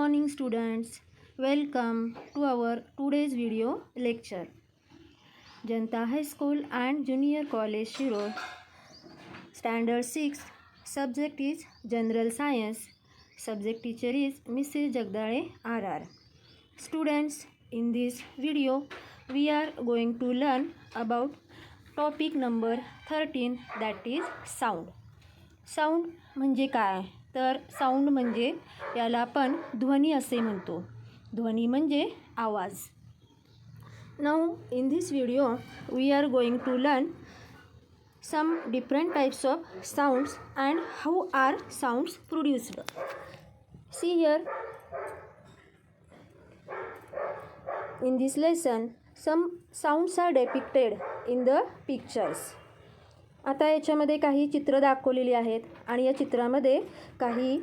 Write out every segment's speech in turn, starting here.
morning students. Welcome to our today's video lecture. Janta High School and Junior College Shiro. Standard 6. Subject is General Science. Subject teacher is Mrs. Jagdale RR. Students, in this video we are going to learn about topic number 13, that is sound. Sound म्हणजे काय? तर sound म्हणजे याला आपण ध्वनी असे म्हणतो. ध्वनी म्हणजे आवाज. Now in this video we are going to learn some different types of sounds and how are sounds produced. See here in this lesson some sounds are depicted in the pictures. आता याच्यामध्ये काही चित्र दाखवलेली आहेत आणि या चित्रामध्ये काही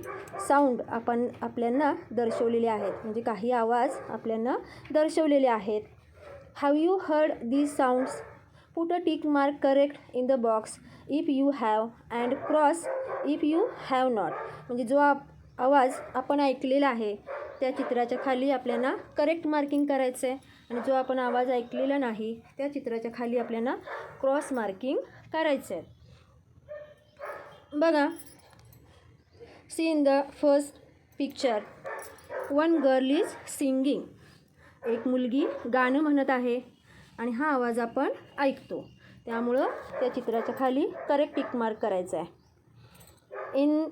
साऊंड आपल्याला दर्शवलेले आहेत, म्हणजे काही आवाज आपल्याला दर्शवलेले आहेत. Have you heard these sounds? Put a tick mark correct in the box if you have and cross if you have not. म्हणजे जो आवाज आपण ऐकलेला आहे त्या चित्राच्या खाली आपल्याला करेक्ट मार्किंग करायचं आहे आणि जो आपण आवाज ऐकलेला नाही त्या चित्राच्या खाली आपल्याला क्रॉस मार्किंग करायचं आहे. बघा, see in the first picture one girl is singing. एक मुलगी गाणं म्हणत आहे आणि हा आवाज आपण ऐकतो, त्यामुळं त्या चित्राच्या खाली करेक्ट टिक मार्क करायचं आहे. In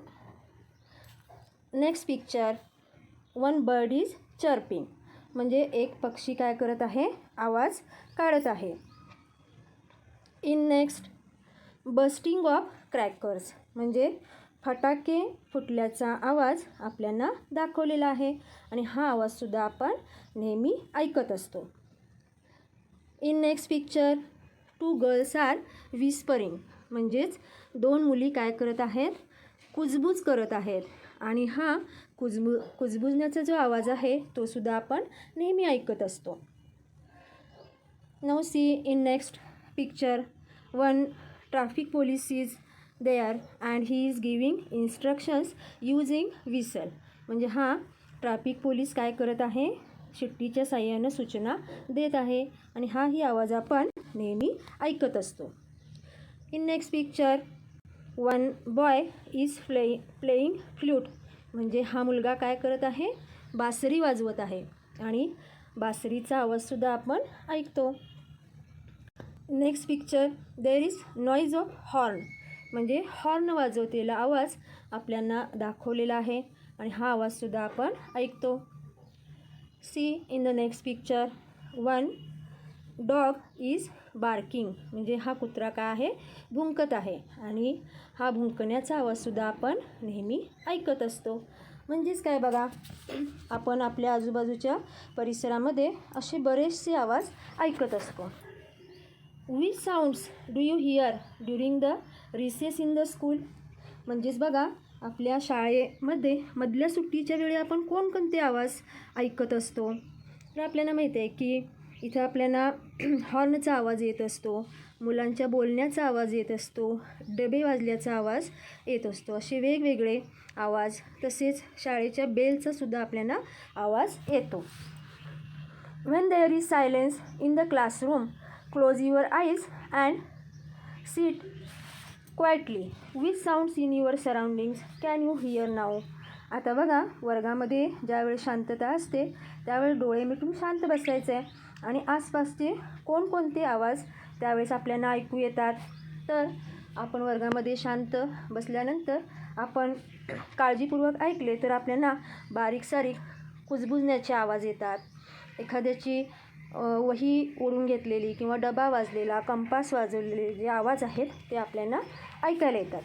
next picture one bird is chirping. म्हणजे एक पक्षी काय करत आहे? आवाज काढत आहे. In next bursting of crackers. म्हणजे फटाके फुटल्याचा आवाज आपल्याला दाखवलेला आहे आणि हा आवाजसुद्धा आपण नेहमी ऐकत असतो. In next picture two girls are whispering. म्हणजेच दोन मुली काय करत आहेत? कुजबूज करत आहेत आणि हा कुजबुजण्याचा जो आवाज आहे तो सुद्धा आपण नेहमी ऐकत असतो. Now see in next picture one traffic police is there and he is giving instructions using whistle. म्हणजे हा ट्रॅफिक पोलीस काय करत आहे? शिट्टीच्या साहाय्यानं सूचना देत आहे आणि हाही आवाज आपण नेहमी ऐकत असतो. In next picture one boy is playing flute. म्हणजे हा मुलगा काय करत आहे? बासरी वाजवत आहे आणि बासरीचा आवाजसुद्धा आपण ऐकतो. Next picture there is noise of horn. म्हणजे हॉर्न वाजवतेला आवाज आपल्याला दाखवलेला आहे आणि हा आवाजसुद्धा आपण ऐकतो. See in the next picture one dog is barking. म्हणजे हा कुत्रा काय आहे? भुंकत आहे आणि हा भुंकण्याचा आवाजसुद्धा आपण नेहमी ऐकत असतो. म्हणजेच काय बघा, आपण आपल्या आजूबाजूच्या परिसरामध्ये असे बरेचसे आवाज ऐकत असतो. Which sounds do you here during the recess in the school. म्हणजेच बघा, आपल्या शाळेमध्ये मधल्या सुट्टीच्या वेळी आपण कोणकोणते आवाज ऐकत असतो? तर आपल्याला माहिती आहे की इथं आपल्याला हॉर्नचा आवाज येत असतो, मुलांच्या बोलण्याचा आवाज येत असतो, डबे वाजल्याचा आवाज येत असतो. असे वेगवेगळे आवाज, तसेच शाळेच्या बेलचासुद्धा आपल्याला आवाज येतो. When there is silence in the classroom close your eyes and sit quietly. Which sounds in your surroundings can you hear now. आता बघा, वर्गामध्ये ज्यावेळी शांतता असते त्यावेळी डोळे मिटून शांत बसायचं आहे आणि आसपासचे कोणकोणते आवाज त्यावेळेस आपल्याला ऐकू येतात. तर आपण वर्गामध्ये शांत बसल्यानंतर आपण काळजीपूर्वक ऐकले तर आपल्याला बारीक सारीक कुजबुजण्याचे आवाज येतात. एखाद्याची वही ओढून घेतलेली किंवा डबा वाजलेला, कंपास वाजवलेले जे आवाज आहेत ते आपल्याला ऐकायला येतात.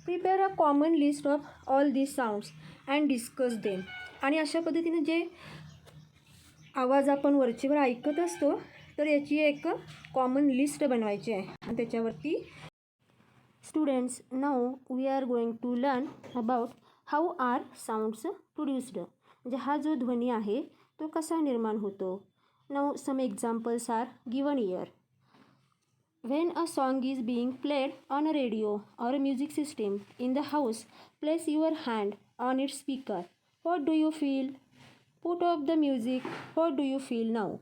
Prepare a common list of all these sounds and discuss them. आणि अशा पद्धतीने जे आवाज आपण वरचेवर ऐकत असतो तर याची एक कॉमन लिस्ट बनवायची आहे आणि त्याच्यावरती students now we are going to learn about how are sounds produced. म्हणजे हा जो ध्वनी आहे तो कसा निर्माण होतो. Now some examples are given here. When a song is being played on a radio or a music system in the house, place your hand on its speaker what do you feel? Put off the music. What do you feel now?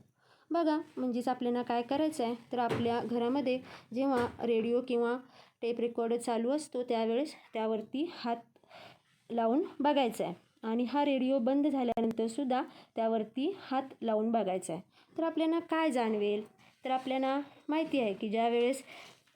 बघा, म्हणजेच आपल्याला काय करायचं आहे, तर आपल्या घरामध्ये जेव्हा रेडिओ किंवा टेप रेकॉर्डर चालू असतो त्यावेळेस त्यावरती हात लावून बघायचा आहे आणि हा रेडिओ बंद झाल्यानंतरसुद्धा त्यावरती हात लावून बघायचा आहे. तर आपल्याला काय जाणवेल? तर आपल्याला माहिती आहे की ज्या वेळेस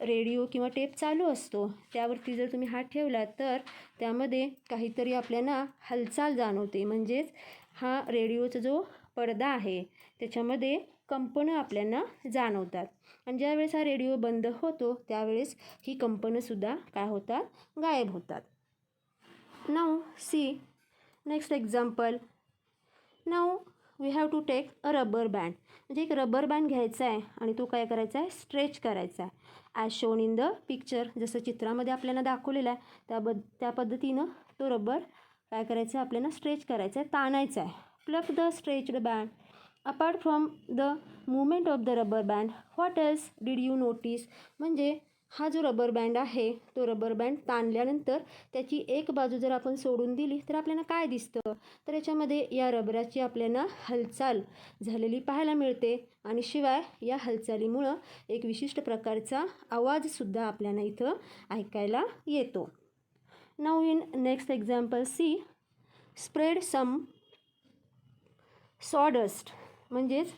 रेडिओ किंवा टेप चालू असतो त्यावरती जर तुम्ही हात ठेवला तर त्यामध्ये काहीतरी आपल्याला हालचाल जाणवते. म्हणजेच हा रेडिओचा जो पडदा आहे त्याच्यामध्ये कंपनं आपल्याला जाणवतात आणि ज्यावेळेस हा रेडिओ बंद होतो त्यावेळेस ही कंपनंसुद्धा काय होतात? गायब होतात. Now see next example. Now we have to take a rubber band. म्हणजे एक रबर बँड घ्यायचा आहे आणि तो काय करायचा आहे? स्ट्रेच करायचा आहे. As shown in the picture, जसं चित्रामध्ये आपल्याला दाखवलेलं आहे त्या पद्धतीनं तो रबर काय करायचं आहे? आपल्याला स्ट्रेच करायचा आहे, ताणायचा आहे. Plug the stretched band. Apart from the movement of the rubber band what else did you notice? म्हणजे हा जो रबर बँड आहे तो रबर बँड ताणल्यानंतर त्याची एक बाजू जर आपण सोडून दिली तर आपल्याला काय दिसतं? तर याच्यामध्ये या रबराची आपल्याला हालचाल झालेली पाहायला मिळते आणि शिवाय या हालचालीमुळं एक विशिष्ट प्रकारचा आवाजसुद्धा आपल्याला इथं ऐकायला येतो. Now in next example see. Spread some sawdust. म्हणजेच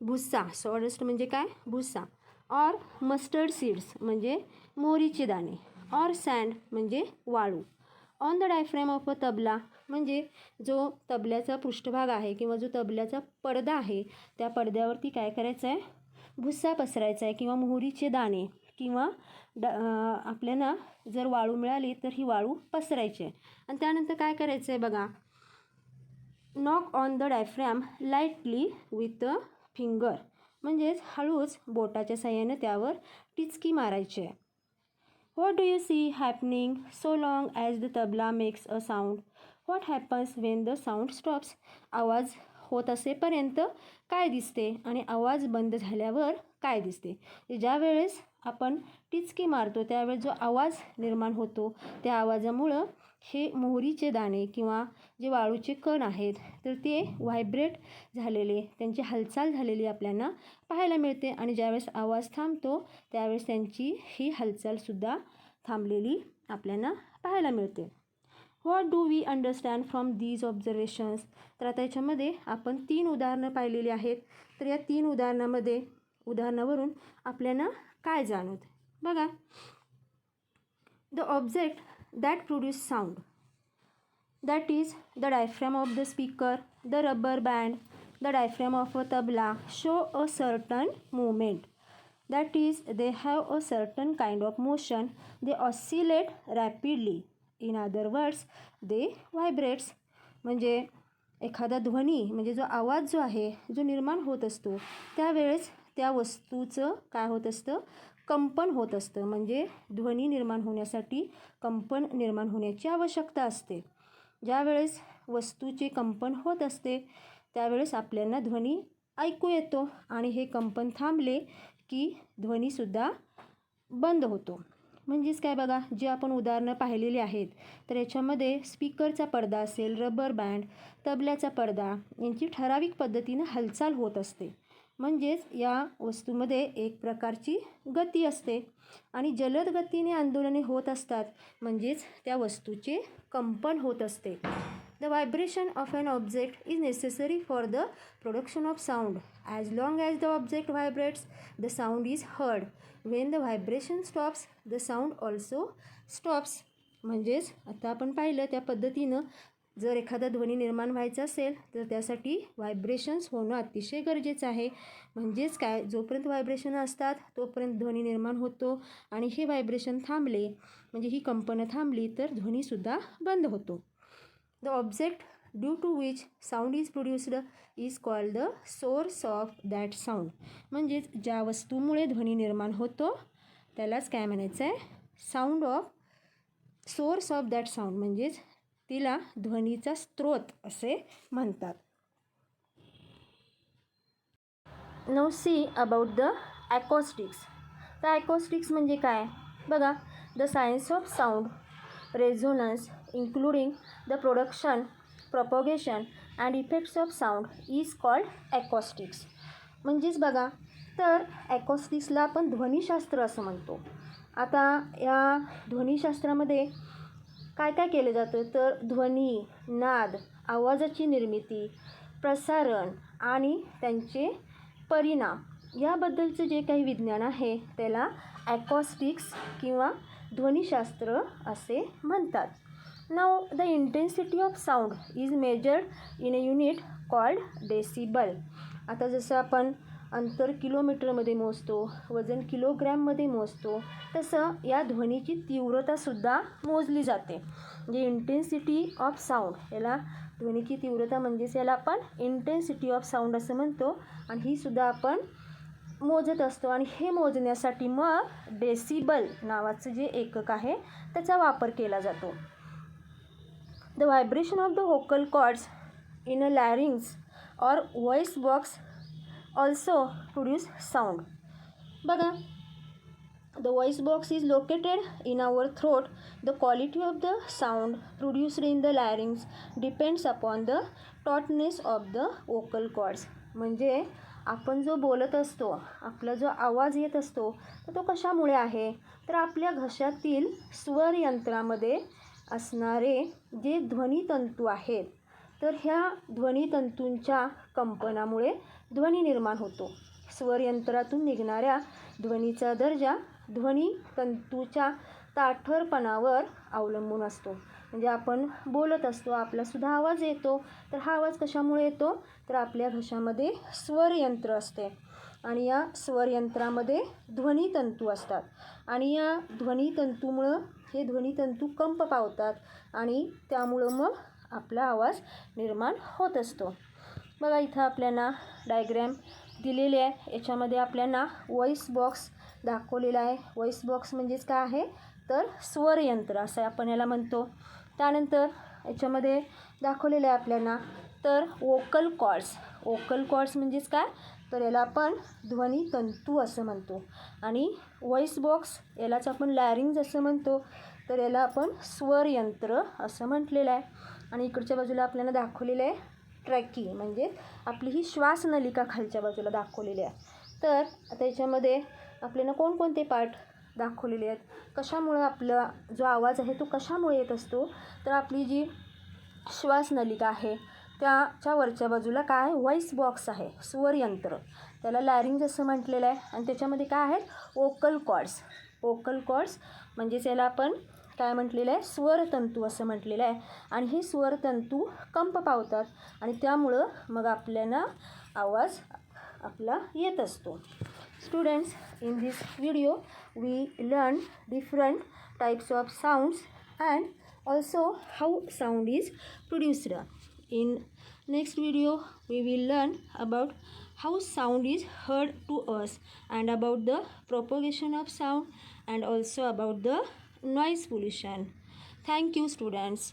भुस्सा. सॉडस्ट म्हणजे काय? भुस्सा. ऑर मस्टर्ड सीड्स म्हणजे मोहरीचे दाणे. ऑर सँड म्हणजे वाळू. On the diaphragm of a tabla. म्हणजे जो तबल्याचा पृष्ठभाग आहे किंवा जो तबल्याचा पडदा आहे त्या पडद्यावरती काय करायचं आहे? भुस्सा पसरायचा आहे किंवा मोहरीचे दाणे किंवा आपल्याला जर वाळू मिळाली तर ही वाळू पसरायची आहे. आणि त्यानंतर काय करायचं आहे बघा. Knock on the diaphragm lightly with a finger. म्हणजेच हळूच बोटाच्या साह्यानं त्यावर टिचकी मारायची आहे. What do you see happening so long as the tabla makes a sound? What happens when the sound stops? आवाज होत असेपर्यंत काय दिसते आणि आवाज बंद झाल्यावर काय दिसते? ज्या वेळेस आपण टिचकी मारतो त्यावेळेस जो आवाज निर्माण होतो त्या आवाजामुळं हे मोहरीचे दाणे किंवा जे वाळूचे कण आहेत तर ते व्हायब्रेट झालेले, त्यांची हालचाल झालेली आपल्याला पाहायला मिळते आणि ज्यावेळेस आवाज थांबतो त्यावेळेस त्यांची ही हालचालसुद्धा थांबलेली आपल्याला पाहायला मिळते. What do we understand from these observations? तर आता याच्यामध्ये आपण 3 उदाहरणं पाहिलेली आहेत. तर या 3 उदाहरणावरून आपल्याला काय जाणवतं? बघा. The object that produce sound, that is the diaphragm of the speaker, the rubber band, the diaphragm of a tabla show a certain movement. That is, they have a certain kind of motion. They oscillate rapidly. In other words, they vibrates. म्हणजे एखादा ध्वनी म्हणजे जो आवाज जो आहे जो निर्माण होत असतो त्यावेळेस त्या वस्तूचं काय होत असतं? कंपन होत असतं. म्हणजे ध्वनी निर्माण होण्यासाठी कंपन निर्माण होण्याची आवश्यकता असते. ज्यावेळेस वस्तूचे कंपन होत असते त्यावेळेस आपल्याला ध्वनी ऐकू येतो आणि हे कंपन थांबले की ध्वनीसुद्धा बंद होतो. म्हणजेच काय बघा, जे आपण उदाहरणं पाहिलेली आहेत तर याच्यामध्ये स्पीकरचा पडदा असेल, रबर बँड, तबल्याचा पडदा यांची ठराविक पद्धतीनं हालचाल होत असते. म्हणजेच या वस्तूमध्ये एक प्रकारची गती असते आणि जलद गतीने आंदोलने होत असतात. म्हणजेच त्या वस्तूचे कंपन होत असते. The vibration of an object is necessary for the production of sound. As long as the object vibrates the sound is heard. When the vibration stops the sound also stops. म्हणजेच आता आपण पाहिलं त्या पद्धतीनं जर एखादा ध्वनी निर्माण व्हायचा असेल तर त्यासाठी व्हायब्रेशन्स होणं अतिशय गरजेचं आहे. म्हणजेच काय, जोपर्यंत व्हायब्रेशन असतात तोपर्यंत ध्वनी निर्माण होतो आणि हे व्हायब्रेशन थांबले म्हणजे ही कंपनं थांबली तर ध्वनीसुद्धा बंद होतो. The object due to which sound is produced is called the source of that sound. म्हणजेच ज्या वस्तूमुळे ध्वनी निर्माण होतो त्यालाच काय म्हणायचं आहे? Sound of source of that sound. म्हणजेच तिला ध्वनीचा स्रोत असे म्हणतात. Now see about the acoustics. तर ॲकॉस्टिक्स म्हणजे काय बघा. The science of sound resonance including the production propagation and effects of sound is called acoustics. म्हणजेच बघा, तर ॲकॉस्टिक्सला आपण ध्वनिशास्त्र असं म्हणतो. आता या ध्वनिशास्त्रामध्ये काय काय केलं जातं, तर ध्वनी, नाद, आवाजाची निर्मिती, प्रसारण आणि त्यांचे परिणाम याबद्दलचं जे काही विज्ञान आहे त्याला ॲकॉस्टिक्स किंवा ध्वनिशास्त्र असे म्हणतात. नाव the intensity of sound is measured in a unit called decibel. आता जसं आपण अंतर किलोमीटरमध्ये मोजतो, वजन किलोग्रॅममध्ये मोजतो, तसं या ध्वनीची तीव्रतासुद्धा मोजली जाते. म्हणजे इंटेन्सिटी ऑफ साऊंड, याला ध्वनीची तीव्रता म्हणजेच याला आपण इंटेन्सिटी ऑफ साऊंड असं म्हणतो. आणि ही सुद्धा आपण मोजत असतो आणि हे मोजण्यासाठी मग डेसिबल नावाचं जे एकक आहे त्याचा वापर केला जातो. The vibration of the vocal cords in a larynx or voice box also produce sound. बघा, the voice box is located in our throat. The quality of the sound produced in the larynx depends upon the tautness of the vocal cords. म्हणजे आपण जो बोलत असतो, आपला जो आवाज येत असतो तर तो कशामुळे आहे, तर आपल्या घशातील स्वर यंत्रामध्ये असणारे जे ध्वनितंतू आहेत, तर ह्या ध्वनितंतूंच्या कंपनामुळे ध्वनी निर्माण होतो. स्वरयंत्रातून निघणाऱ्या ध्वनीचा दर्जा ध्वनितंतूच्या ताठरपणावर अवलंबून असतो. म्हणजे आपण बोलत असतो, आपलासुद्धा आवाज येतो, तर हा आवाज कशामुळे येतो, तर आपल्या घशामध्ये स्वरयंत्र असते आणि या स्वरयंत्रामध्ये ध्वनितंतू असतात आणि या ध्वनितंतूमुळं हे ध्वनितंतू कंप पावतात आणि त्यामुळं मग आपला आवाज निर्माण होत असतो. बघा, इथं आपल्याला डायग्रॅम दिलेले आहे. याच्यामध्ये आपल्याला व्हॉइस बॉक्स दाखवलेला आहे. व्हॉइस बॉक्स म्हणजेच काय आहे, तर स्वरयंत्र असं आपण याला म्हणतो. त्यानंतर याच्यामध्ये दाखवलेलं आहे आपल्याला तर वोकल कॉर्ड्स. वोकल कॉर्ड्स म्हणजेच काय, तर याला आपण ध्वनितंतू असं म्हणतो. आणि व्हॉइस बॉक्स यालाच आपण लॅरिंग्ज असं म्हणतो, तर याला आपण स्वरयंत्र असं म्हटलेलं आहे. आणि इकडच्या बाजूला आपल्याला दाखवलेलं आहे ट्रॅकी, म्हणजे आपली ही श्वासनलिका खालच्या बाजूला दाखवलेली आहे. तर आता याच्यामध्ये आपल्याला कोणकोणते पार्ट दाखवलेले आहेत, कशामुळं आपला जो आवाज आहे तो कशामुळे येत असतो, तर आपली जी श्वासनलिका आहे त्याच्या वरच्या बाजूला काय आहे, व्हॉइस बॉक्स आहे, स्वरयंत्र, त्याला लॅरिंग्ज असं म्हटलेलं आहे. आणि त्याच्यामध्ये काय आहेत, वोकल कॉर्ड्स. वोकल कॉर्ड्स म्हणजेच याला आपण काय म्हटलेलं आहे, स्वरतंतू असं म्हटलेलं आहे. आणि हे स्वरतंतू कंप पावतात आणि त्यामुळं मग आपल्याला आवाज आपला येत असतो. Students, in this video we learn different types of sounds and also how sound is produced. In next video we will learn about how sound is heard to us and about the propagation of sound and also about the noise pollution. Thank you, students.